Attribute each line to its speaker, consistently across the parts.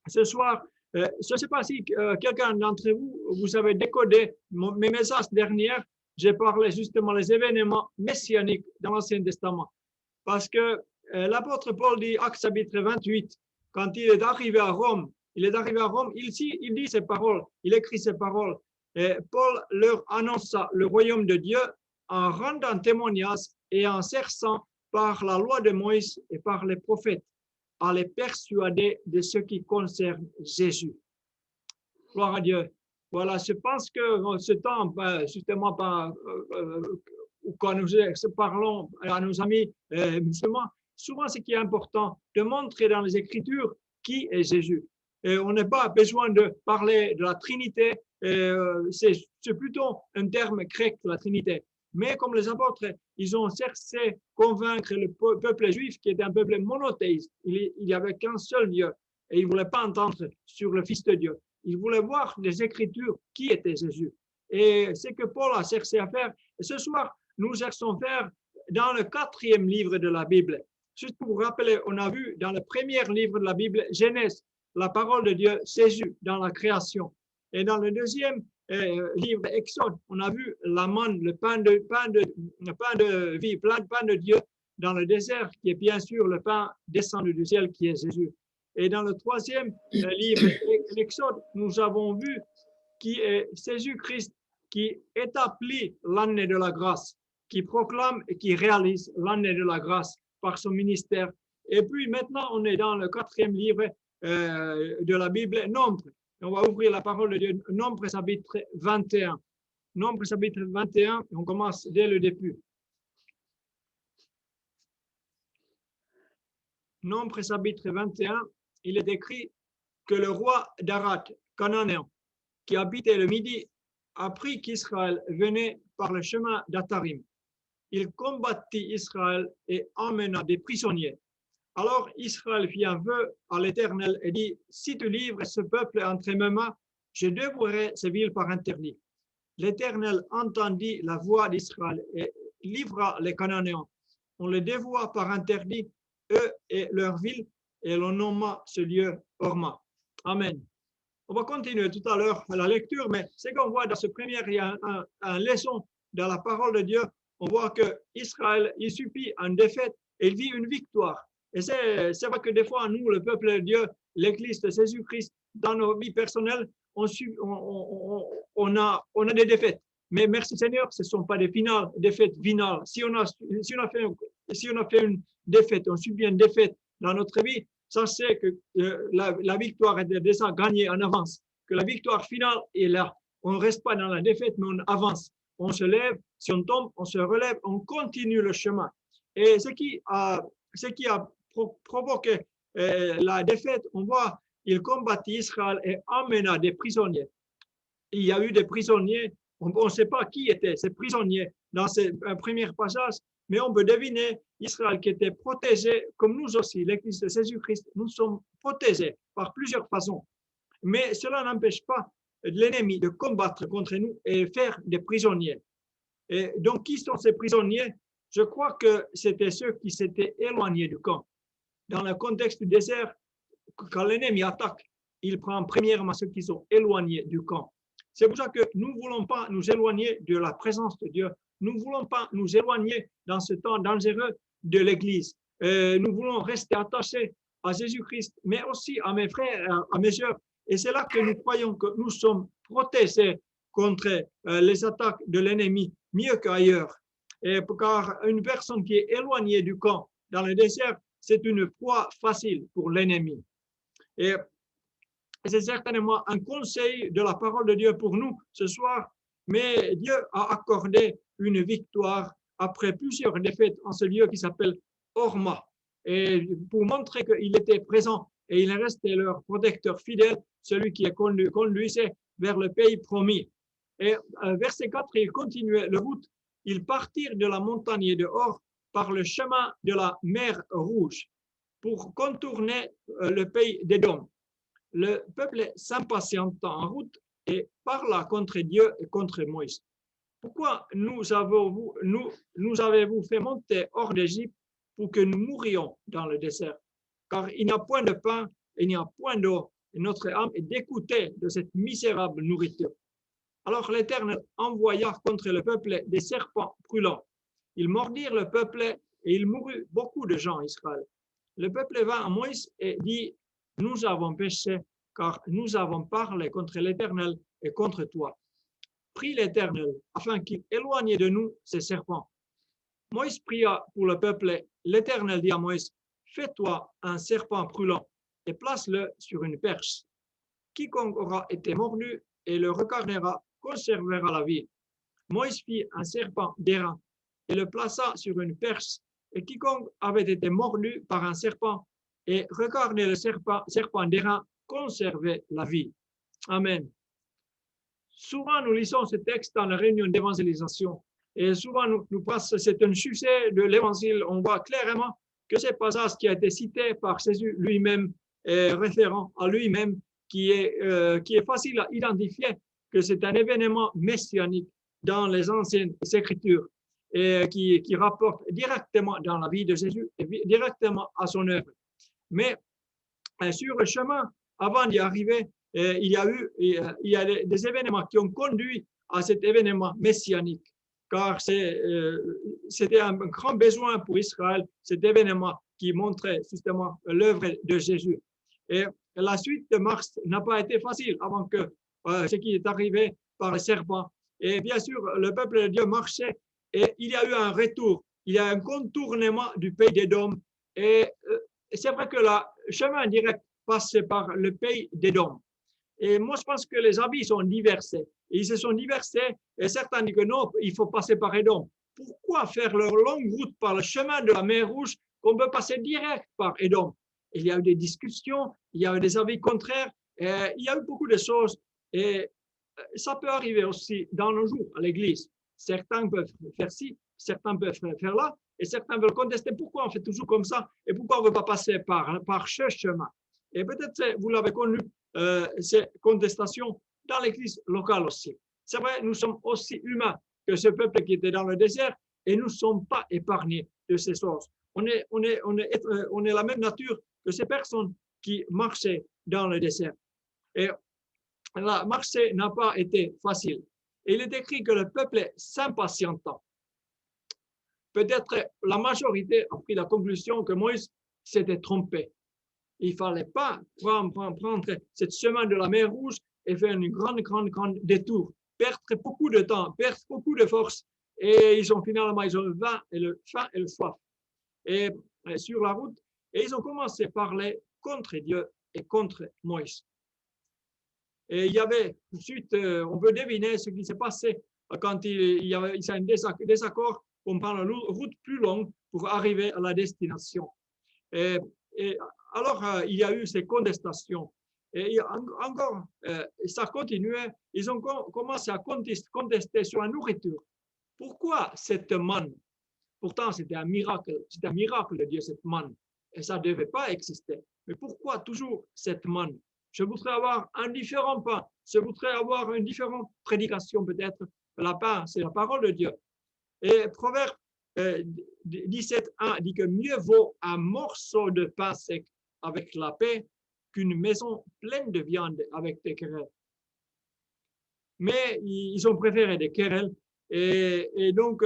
Speaker 1: Ce soir, je ne sais pas si quelqu'un d'entre vous, vous avez décodé mes messages derniers. J'ai parlé justement des événements messianiques dans l'Ancien Testament. Parce que l'apôtre Paul dit, Actes chapitre 28, quand il est arrivé à Rome, il dit ces paroles, il écrit ces paroles. Et Paul leur annonça le royaume de Dieu en rendant témoignage et en cherchant par la loi de Moïse et par les prophètes à les persuader de ce qui concerne Jésus. Gloire à Dieu. Voilà, je pense que ce temps, justement, quand nous parlons à nos amis musulmans, souvent ce qui est important, de montrer dans les Écritures qui est Jésus. Et on n'a pas besoin de parler de la Trinité, c'est plutôt un terme grec, la Trinité. Mais comme les apôtres, ils ont cherché à convaincre le peuple juif qui était un peuple monothéiste. Il n'y avait qu'un seul Dieu et ils ne voulaient pas entendre sur le Fils de Dieu. Ils voulaient voir les Écritures qui était Jésus. Et c'est ce que Paul a cherché à faire. Et ce soir, nous cherchons à faire dans le 4e livre de la Bible. Juste pour vous rappeler, on a vu dans le premier livre de la Bible, Genèse, la parole de Dieu, Jésus dans la création. Et dans le 2e livre Exode, on a vu la manne, le pain de vie, plein de pain de Dieu dans le désert, qui est bien sûr le pain descendu du ciel, qui est Jésus. Et dans le 3e livre l'Exode, nous avons vu qui est Jésus-Christ qui établit l'année de la grâce, qui proclame et qui réalise l'année de la grâce par son ministère. Et puis maintenant, on est dans le 4e livre de la Bible, Nombre. On va ouvrir la parole de Dieu, Nombre chapitre 21. Nombre chapitre 21, on commence dès le début. Nombre chapitre 21, il est écrit que le roi d'Arad, cananéen, qui habitait le Midi, apprit qu'Israël venait par le chemin d'Atarim. Il combattit Israël et emmena des prisonniers. Alors Israël fit un vœu à l'Éternel et dit, si tu livres ce peuple entre mes mains, je dévorerai ces villes par interdit. L'Éternel entendit la voix d'Israël et livra les Cananéens. On les dévoua par interdit, eux et leurs villes, et l'on nomma ce lieu Horma. Amen. On va continuer tout à l'heure la lecture, mais ce qu'on voit dans ce premier, il y a un leçon dans la parole de Dieu. On voit que Israël, il subit une défaite et il vit une victoire. Et c'est vrai que des fois, nous, le peuple de Dieu, l'Église de Jésus-Christ, dans nos vies personnelles, on a des défaites. Mais merci Seigneur, ce ne sont pas des défaites finales. Si on a fait une défaite, on subit une défaite dans notre vie, sachez que la victoire est déjà gagnée en avance, que la victoire finale est là. On ne reste pas dans la défaite, mais on avance. On se lève, si on tombe, on se relève, on continue le chemin. Et ce qui a provoqué la défaite, on voit, il combattit Israël et emmena des prisonniers. Il y a eu des prisonniers, on ne sait pas qui étaient ces prisonniers dans ces premiers passages, mais on peut deviner Israël qui était protégé, comme nous aussi, l'Église de Jésus-Christ, nous sommes protégés par plusieurs façons. Mais cela n'empêche pas l'ennemi de combattre contre nous et faire des prisonniers. Et donc, qui sont ces prisonniers? Je crois que c'était ceux qui s'étaient éloignés du camp. Dans le contexte du désert, quand l'ennemi attaque, il prend premièrement ceux qui sont éloignés du camp. C'est pour ça que nous ne voulons pas nous éloigner de la présence de Dieu. Nous ne voulons pas nous éloigner dans ce temps dangereux de l'Église. Nous voulons rester attachés à Jésus-Christ, mais aussi à mes frères, à mes sœurs. Et c'est là que nous croyons que nous sommes protégés contre les attaques de l'ennemi mieux qu'ailleurs. Car une personne qui est éloignée du camp dans le désert, c'est une proie facile pour l'ennemi. Et c'est certainement un conseil de la parole de Dieu pour nous ce soir, mais Dieu a accordé une victoire après plusieurs défaites en ce lieu qui s'appelle Horma. Et pour montrer qu'il était présent et il restait leur protecteur fidèle, celui qui est conduisait vers le pays promis. Et verset 4, il continuait le route. Ils partirent de la montagne de Hor par le chemin de la mer Rouge pour contourner le pays d'Édom. Le peuple s'impatienta en route et parla contre Dieu et contre Moïse. Pourquoi nous avez-vous fait monter hors d'Égypte pour que nous mourions dans le désert? car il n'y a point de pain, il n'y a point d'eau, et notre âme est dégoûtée de cette misérable nourriture. Alors l'Éternel envoya contre le peuple des serpents brûlants. Ils mordirent le peuple et il mourut beaucoup de gens Israël. Le peuple vint à Moïse et dit, nous avons péché, car nous avons parlé contre l'Éternel et contre toi. Prie l'Éternel afin qu'il éloigne de nous ces serpents. Moïse pria pour le peuple. L'Éternel dit à Moïse, fais-toi un serpent brûlant et place-le sur une perche. Quiconque aura été mordu et le regardera conservera la vie. Moïse fit un serpent d'airain et le plaça sur une perche, et quiconque avait été mordu par un serpent et regardait le serpent d'airain conservait la vie. Amen. Souvent, nous lisons ce texte dans la réunion d'évangélisation, et souvent, c'est un succès de l'évangile. On voit clairement que ce passage qui a été cité par Jésus lui-même est référent à lui-même, qui est facile à identifier que c'est un événement messianique dans les anciennes écritures et qui rapporte directement dans la vie de Jésus et directement à son œuvre. Mais sur le chemin, avant d'y arriver, il y a des événements qui ont conduit à cet événement messianique, car c'était un grand besoin pour Israël, cet événement qui montrait justement l'œuvre de Jésus. Et la suite de marche n'a pas été facile avant que ce qui est arrivé par le serpent. Et bien sûr, le peuple de Dieu marchait et il y a eu un retour, il y a un contournement du pays d'Édom. Et c'est vrai que le chemin direct passe par le pays d'Édom. Et moi, je pense que les avis sont diversés. Ils se sont diversés et certains disent que non, il faut passer par Édom. Pourquoi faire leur longue route par le chemin de la mer Rouge qu'on peut passer direct par Édom? Il y a eu des discussions, il y a eu des avis contraires, il y a eu beaucoup de choses. Et ça peut arriver aussi dans nos jours à l'Église. Certains peuvent faire ci, certains peuvent faire là, et certains veulent contester pourquoi on fait toujours comme ça et pourquoi on ne veut pas passer par ce chemin. Et peut-être vous l'avez connu, ces contestations dans l'Église locale aussi. C'est vrai, nous sommes aussi humains que ce peuple qui était dans le désert et nous ne sommes pas épargnés de ces choses. On est la même nature que ces personnes qui marchaient dans le désert. Et la marche n'a pas été facile. Et il est écrit que le peuple s'impatienta. Peut-être la majorité a pris la conclusion que Moïse s'était trompé. Il ne fallait pas prendre cette chemin de la mer Rouge et faire une grande détour, perdre beaucoup de temps, perdre beaucoup de force. Et ils ont finalement faim et le soif. Et sur la route, et ils ont commencé à parler contre Dieu et contre Moïse. Et il y avait, ensuite, on peut deviner ce qui s'est passé quand il y a un désaccord, on prend une route plus longue pour arriver à la destination. Et alors, il y a eu ces contestations. Et encore, ça continuait. Ils ont commencé à contester sur la nourriture. Pourquoi cette manne? Pourtant, c'était un miracle de Dieu, cette manne. Et ça ne devait pas exister. Mais pourquoi toujours cette manne? Je voudrais avoir un différent pain. Je voudrais avoir une différente prédication peut-être. La pain, c'est la parole de Dieu. Et Proverbe 17.1 dit que mieux vaut un morceau de pain sec avec la paix qu'une maison pleine de viande avec des querelles. Mais ils ont préféré des querelles. Et donc,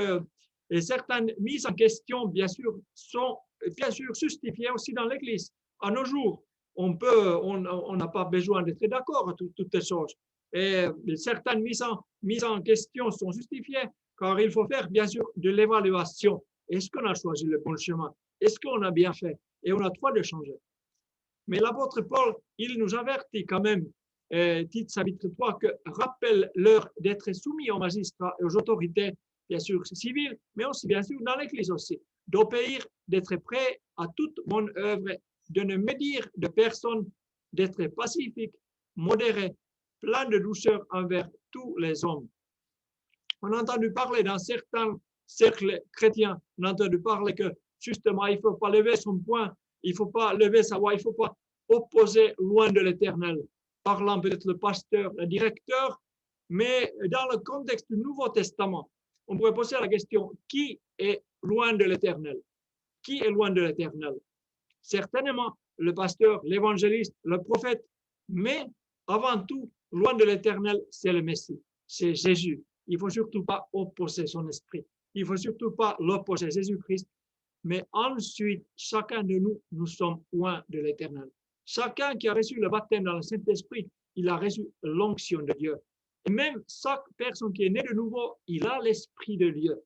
Speaker 1: et certaines mises en question, bien sûr, sont bien sûr justifiées aussi dans l'Église. À nos jours, on n'a pas besoin d'être d'accord à toutes les choses. Et certaines mises en question sont justifiées, car il faut faire, bien sûr, de l'évaluation. Est-ce qu'on a choisi le bon chemin? Est-ce qu'on a bien fait? Et on a le droit de changer. Mais l'apôtre Paul, il nous avertit quand même, Tite chapitre 3, que rappelle-leur d'être soumis aux magistrats et aux autorités, bien sûr civiles, mais aussi, bien sûr, dans l'Église aussi, d'obéir, d'être prêt à toute bonne œuvre, de ne médire de personne, d'être pacifique, modéré, plein de douceur envers tous les hommes. On a entendu parler dans certains cercles chrétiens, on a entendu parler que justement, il ne faut pas lever son poing, il ne faut pas lever sa voix, il ne faut pas opposer loin de l'Éternel, parlant peut-être le pasteur, le directeur, mais dans le contexte du Nouveau Testament, on pourrait poser la question, qui est loin de l'Éternel? Qui est loin de l'Éternel? Certainement, le pasteur, l'évangéliste, le prophète. Mais avant tout, loin de l'Éternel, c'est le Messie, c'est Jésus. Il ne faut surtout pas opposer son esprit. Il ne faut surtout pas l'opposer, Jésus-Christ. Mais ensuite, chacun de nous, nous sommes loin de l'Éternel. Chacun qui a reçu le baptême dans le Saint-Esprit, il a reçu l'onction de Dieu. Et même chaque personne qui est née de nouveau, il a l'Esprit de Dieu.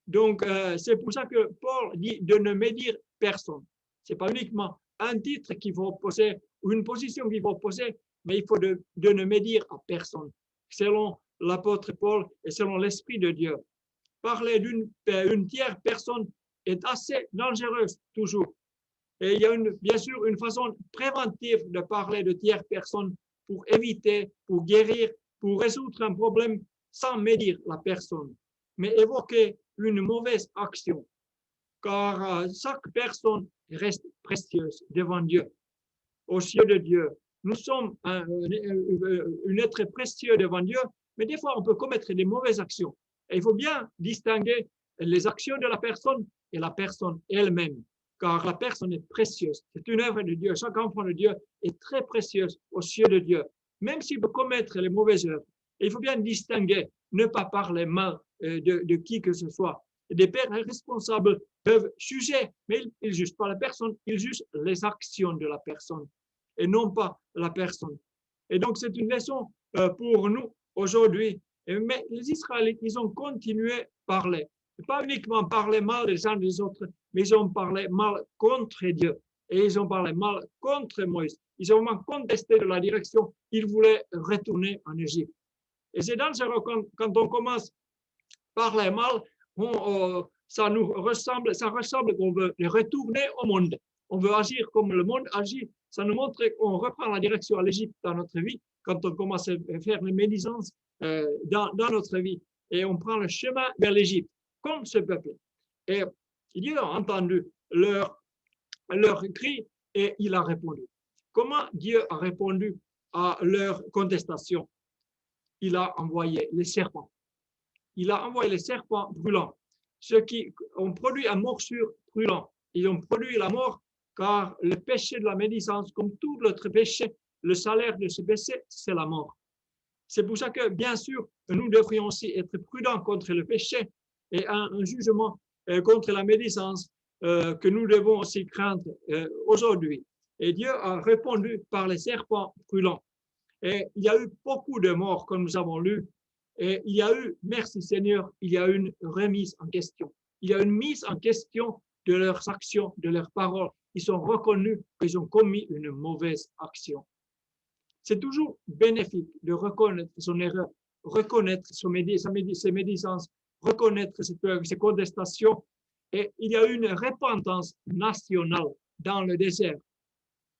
Speaker 1: Donc, c'est pour ça que Paul dit de ne médire personne. Ce n'est pas uniquement un titre qu'il faut opposer ou une position qu'il faut opposer, mais il faut de ne médire à personne, selon l'apôtre Paul et selon l'Esprit de Dieu. Parler d'une tierce personne est assez dangereuse toujours. Et il y a bien sûr une façon préventive de parler de tierces personnes pour éviter, pour guérir, pour résoudre un problème sans médire la personne, mais évoquer une mauvaise action, car chaque personne reste précieuse devant Dieu, aux yeux de Dieu. Nous sommes un être précieux devant Dieu, mais des fois on peut commettre des mauvaises actions. Et il faut bien distinguer les actions de la personne et la personne elle-même, car la personne est précieuse. C'est une œuvre de Dieu. Chaque enfant de Dieu est très précieuse aux yeux de Dieu, même s'il peut commettre les mauvaises œuvres. Et il faut bien distinguer, ne pas parler mal de qui que ce soit. Des pères responsables peuvent juger, mais ils ne jugent pas la personne, ils jugent les actions de la personne et non pas la personne. Et donc, c'est une leçon pour nous aujourd'hui. Mais les Israélites, ils ont continué à parler. Pas uniquement parler mal les uns des autres, mais ils ont parlé mal contre Dieu. Et ils ont parlé mal contre Moïse. Ils ont vraiment contesté de la direction. Ils voulaient retourner en Égypte. Et c'est dangereux quand on commence à parler mal, ça ressemble qu'on veut retourner au monde. On veut agir comme le monde agit. Ça nous montre qu'on reprend la direction à l'Égypte dans notre vie quand on commence à faire les médisances dans notre vie. Et on prend le chemin vers l'Égypte, comme ce peuple. Et Dieu a entendu leur cri et il a répondu. Comment Dieu a répondu à leur contestation? Il a envoyé les serpents. Il a envoyé les serpents brûlants, ceux qui ont produit une morsure brûlante. Ils ont produit la mort, car le péché de la médisance, comme tout l'autre péché, le salaire de ce péché, c'est la mort. C'est pour ça que, bien sûr, nous devrions aussi être prudents contre le péché et un jugement contre la médisance que nous devons aussi craindre aujourd'hui. Et Dieu a répondu par les serpents brûlants. Et il y a eu beaucoup de morts, comme nous avons lu. Et il y a eu, merci Seigneur, il y a eu une remise en question. Il y a une mise en question de leurs actions, de leurs paroles. Ils sont reconnus qu'ils ont commis une mauvaise action. C'est toujours bénéfique de reconnaître son erreur, reconnaître ses médisances, reconnaître ses contestations. Et il y a une repentance nationale dans le désert.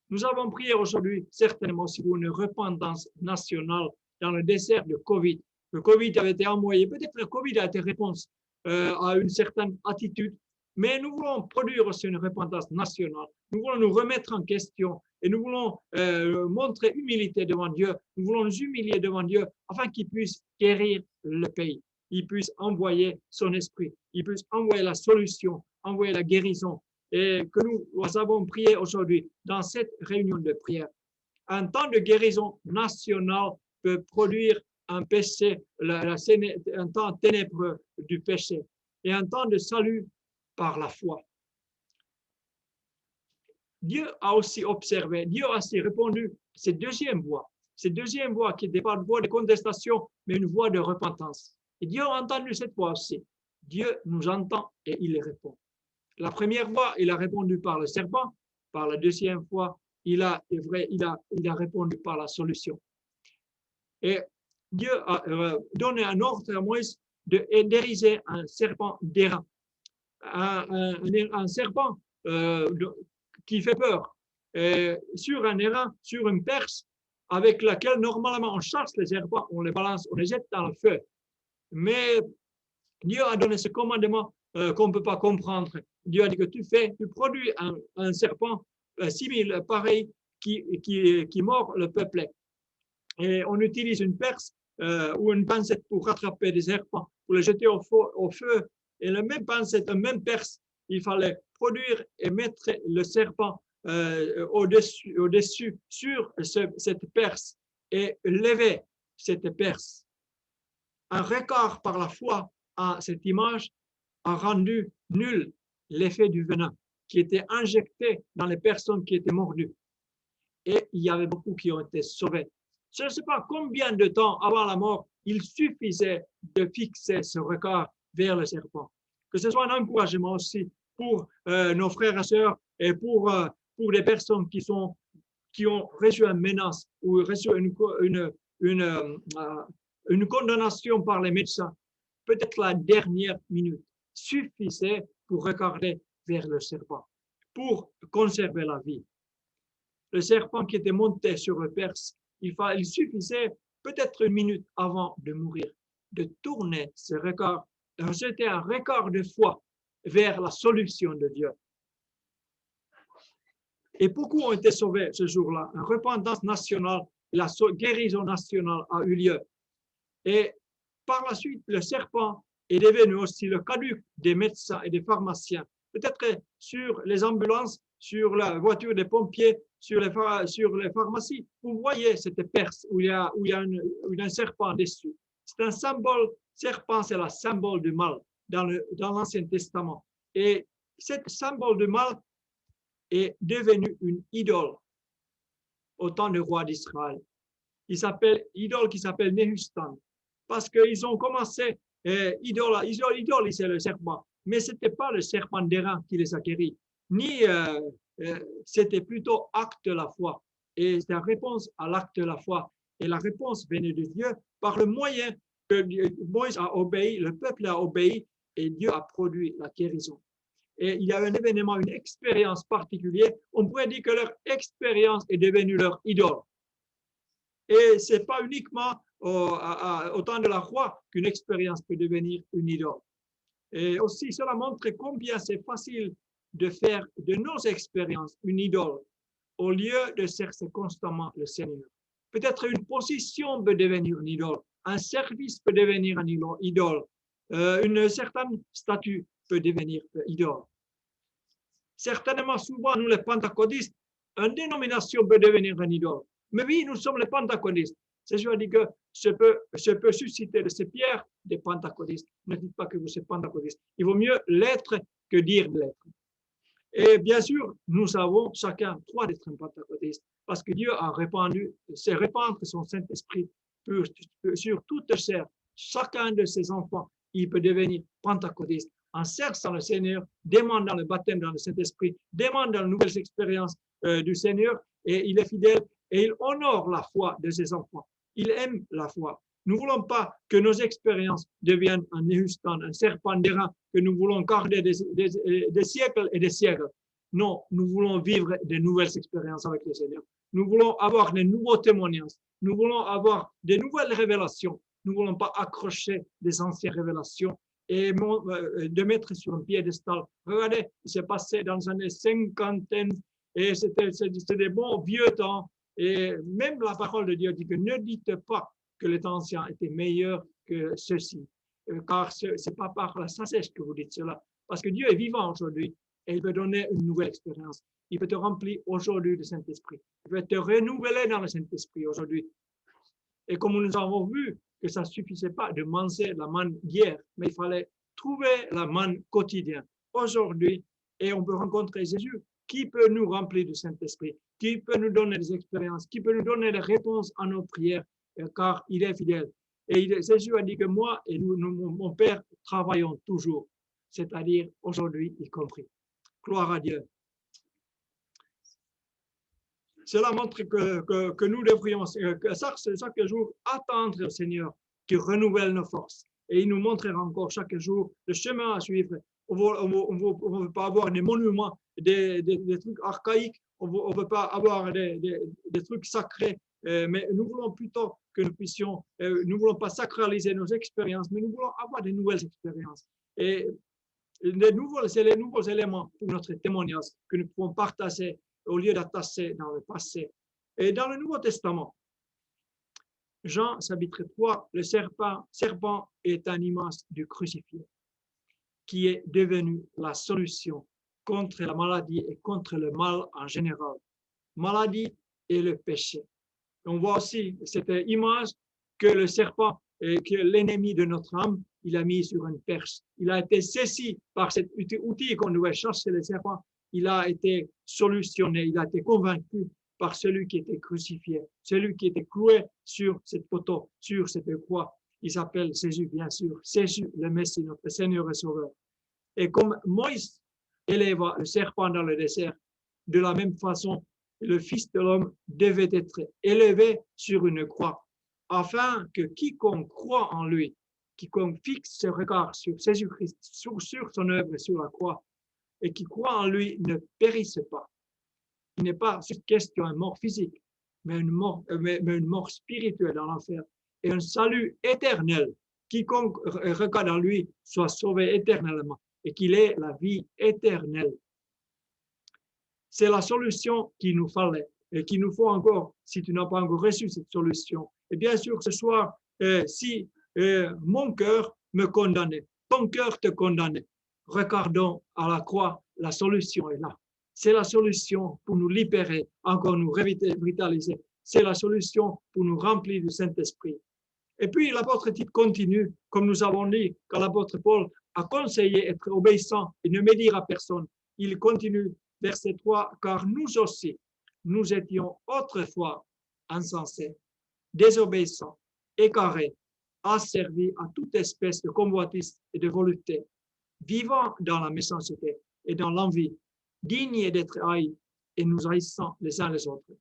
Speaker 1: Nous avons prié aujourd'hui certainement aussi pour une repentance nationale dans le désert de Covid. Le Covid avait été envoyé, peut-être le Covid a été réponse à une certaine attitude, mais nous voulons produire aussi une repentance nationale. Nous voulons nous remettre en question et nous voulons montrer humilité devant Dieu. Nous voulons nous humilier devant Dieu afin qu'il puisse guérir le pays. Il puisse envoyer son esprit. Il puisse envoyer la solution, envoyer la guérison. Et que nous avons prié aujourd'hui dans cette réunion de prière. Un temps de guérison nationale peut produire un péché, un temps ténébreux du péché et un temps de salut par la foi. Dieu a aussi observé, Dieu a aussi répondu cette deuxième voix qui n'est pas une voix de contestation, mais une voix de repentance. Et Dieu a entendu cette voix aussi. Dieu nous entend et il répond. La première fois, il a répondu par le serpent. Par la deuxième fois, il a répondu par la solution. Et Dieu a donné un ordre à Moïse d'ériger un serpent d'airain. Un serpent qui fait peur. Sur un airain, sur une perche, avec laquelle normalement on chasse les serpents, on les balance, on les jette dans le feu. Mais Dieu a donné ce commandement qu'on ne peut pas comprendre. Dieu a dit que tu produis un serpent similaire, pareil, qui mord le peuple. Et on utilise une perce ou une pincette pour rattraper des serpents, pour les jeter au feu. Et la même pincette, la même perce, il fallait produire et mettre le serpent au-dessus sur cette perce et levait cette perce. Un regard par la foi à cette image a rendu nul l'effet du venin qui était injecté dans les personnes qui étaient mordues. Et il y avait beaucoup qui ont été sauvés. Je ne sais pas combien de temps avant la mort il suffisait de fixer ce regard vers le serpent. Que ce soit un encouragement aussi pour nos frères et sœurs et pour les personnes qui ont reçu une menace ou reçu une condamnation par les médecins. Peut-être la dernière minute suffisait pour regarder vers le serpent, pour conserver la vie. Le serpent qui était monté sur le perce, il suffisait peut-être une minute avant de mourir, de tourner ce regard, de jeter un regard de foi vers la solution de Dieu. Et beaucoup ont été sauvés ce jour-là. Une repentance nationale, la guérison nationale a eu lieu. Et par la suite, le serpent est devenu aussi le caduc des médecins et des pharmaciens. Peut-être sur les ambulances, sur la voiture des pompiers, sur les pharmacies, vous voyez cette perce où il y a un serpent dessus. C'est un symbole, serpent, c'est le symbole du mal dans l'Ancien Testament. Et ce symbole du mal est devenu une idole au temps du roi d'Israël. Idole qui s'appelle Nehustan. Parce qu'ils ont commencé idoliser le serpent. Mais ce n'était pas le serpent d'airain qui les a guéris, ni c'était plutôt acte de la foi. Et c'est la réponse à l'acte de la foi. Et la réponse venait de Dieu par le moyen que Moïse a obéi, le peuple a obéi, et Dieu a produit la guérison. Et il y a un événement, une expérience particulière. On pourrait dire que leur expérience est devenue leur idole. Et ce n'est pas uniquement au temps de la croix qu'une expérience peut devenir une idole. Et aussi, cela montre combien c'est facile de faire de nos expériences une idole au lieu de chercher constamment le Seigneur. Peut-être une position peut devenir une idole, un service peut devenir une idole, une certaine statut peut devenir idole. Certainement, souvent, nous les pentecôtistes, une dénomination peut devenir une idole. Mais oui, nous sommes les pentecôtistes. C'est-à-dire que je peux susciter de ces pierres des pentecôtistes. Ne dites pas que vous êtes pentecôtiste. Il vaut mieux l'être que dire l'être. Et bien sûr, nous avons chacun droit d'être un pentecôtiste parce que Dieu a répandre son Saint-Esprit sur toute chair. Chacun de ses enfants, il peut devenir pentecôtiste en cherchant le Seigneur, demandant le baptême dans le Saint-Esprit, demandant de nouvelles expériences du Seigneur, et il est fidèle et il honore la foi de ses enfants. Il aime la foi. Nous ne voulons pas que nos expériences deviennent un Nehustan, un serpent d'airain que nous voulons garder des siècles et des siècles. Non, nous voulons vivre de nouvelles expériences avec le Seigneur. Nous voulons avoir de nouveaux témoignages. Nous voulons avoir de nouvelles révélations. Nous ne voulons pas accrocher des anciennes révélations et de mettre sur un piédestal. Regardez, il s'est passé dans les années 50 et c'était des bons vieux temps. Et même la parole de Dieu dit que ne dites pas que les temps anciens étaient meilleurs que ceux-ci, car ce n'est pas par la sagesse que vous dites cela, parce que Dieu est vivant aujourd'hui et il peut donner une nouvelle expérience. Il peut te remplir aujourd'hui du Saint-Esprit. Il peut te renouveler dans le Saint-Esprit aujourd'hui. Et comme nous avons vu que ça ne suffisait pas de manger la manne d'hier, mais il fallait trouver la manne quotidienne aujourd'hui et on peut rencontrer Jésus qui peut nous remplir du Saint-Esprit, qui peut nous donner des expériences, qui peut nous donner des réponses à nos prières, car il est fidèle. Et Jésus a dit que moi et mon Père travaillons toujours, c'est-à-dire aujourd'hui y compris. Gloire à Dieu. Cela montre que nous devrions chaque jour attendre le Seigneur qui renouvelle nos forces. Et il nous montrera encore chaque jour le chemin à suivre. On ne veut pas avoir des monuments, des trucs archaïques, on ne veut pas avoir des trucs sacrés, mais nous voulons plutôt que nous puissions, nous ne voulons pas sacraliser nos expériences, mais nous voulons avoir de nouvelles expériences. Et c'est les nouveaux éléments pour notre témoignage que nous pouvons partager au lieu d'attacher dans le passé. Et dans le Nouveau Testament, Jean, chapitre 3, le serpent est une image du crucifié qui est devenu la solution contre la maladie et contre le mal en général. Maladie et le péché. On voit aussi cette image que le serpent, que l'ennemi de notre âme, il a mis sur une perche. Il a été saisi par cet outil qu'on devait chasser le serpent. Il a été solutionné, il a été convaincu par celui qui était crucifié, celui qui était cloué sur cette poteau, sur cette croix. Il s'appelle Jésus, bien sûr. Jésus, le Messie, notre Seigneur et Sauveur. Et comme Moïse élève le serpent dans le désert, de la même façon, le Fils de l'homme devait être élevé sur une croix, afin que quiconque croit en lui, quiconque fixe ses regards sur Jésus-Christ, sur son œuvre sur la croix, et qui croit en lui ne périsse pas. Il n'est pas une question de mort physique, mais une mort spirituelle dans l'enfer, et un salut éternel. Quiconque regarde en lui soit sauvé éternellement, et qu'il ait la vie éternelle. C'est la solution qu'il nous fallait et qu'il nous faut encore si tu n'as pas encore reçu cette solution. Et bien sûr, ce soir, si mon cœur me condamnait, ton cœur te condamnait, regardons à la croix, la solution est là. C'est la solution pour nous libérer, encore nous revitaliser. C'est la solution pour nous remplir du Saint-Esprit. Et puis l'apôtre Tite continue, comme nous avons dit, quand l'apôtre Paul a conseillé être obéissant et ne médire à personne. Il continue, verset 3, car nous aussi, nous étions autrefois insensés, désobéissants, égarés, asservis à toute espèce de convoitise et de volupté, vivant dans la méchanceté et dans l'envie, dignes d'être haïs et nous haïssant les uns les autres.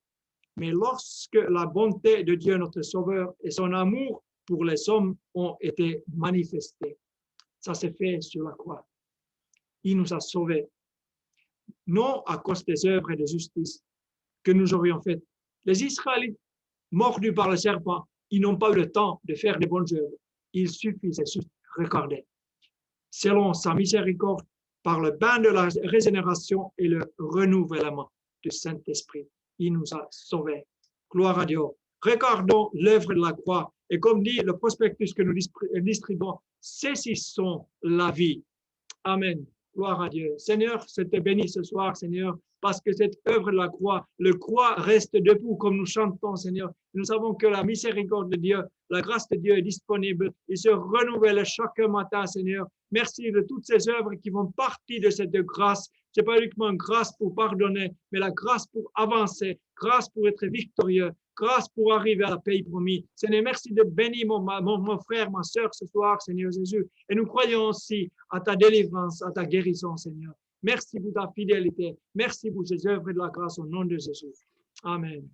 Speaker 1: Mais lorsque la bonté de Dieu notre Sauveur et son amour pour les hommes ont été manifestés, ça s'est fait sur la croix. Il nous a sauvés, non à cause des œuvres de justice que nous aurions faites. Les Israélites, mordus par le serpent, ils n'ont pas eu le temps de faire de bonnes œuvres. Il suffisait juste de regarder. Selon sa miséricorde, par le bain de la régénération et le renouvellement du Saint-Esprit, il nous a sauvés. Gloire à Dieu. Regardons l'œuvre de la croix. Et comme dit le prospectus que nous distribuons, saisissons la vie. Amen. Gloire à Dieu. Seigneur, je te bénis ce soir, Seigneur, parce que cette œuvre de la croix, le croix reste debout comme nous chantons, Seigneur. Nous savons que la miséricorde de Dieu, la grâce de Dieu est disponible. Il se renouvelle chaque matin, Seigneur. Merci de toutes ces œuvres qui font partie de cette grâce. Ce n'est pas uniquement une grâce pour pardonner, mais la grâce pour avancer, grâce pour être victorieux, grâce pour arriver à la pays promis. Seigneur, merci de bénir mon frère, ma soeur ce soir, Seigneur Jésus. Et nous croyons aussi à ta délivrance, à ta guérison, Seigneur. Merci pour ta fidélité. Merci pour ces œuvres de la grâce au nom de Jésus. Amen.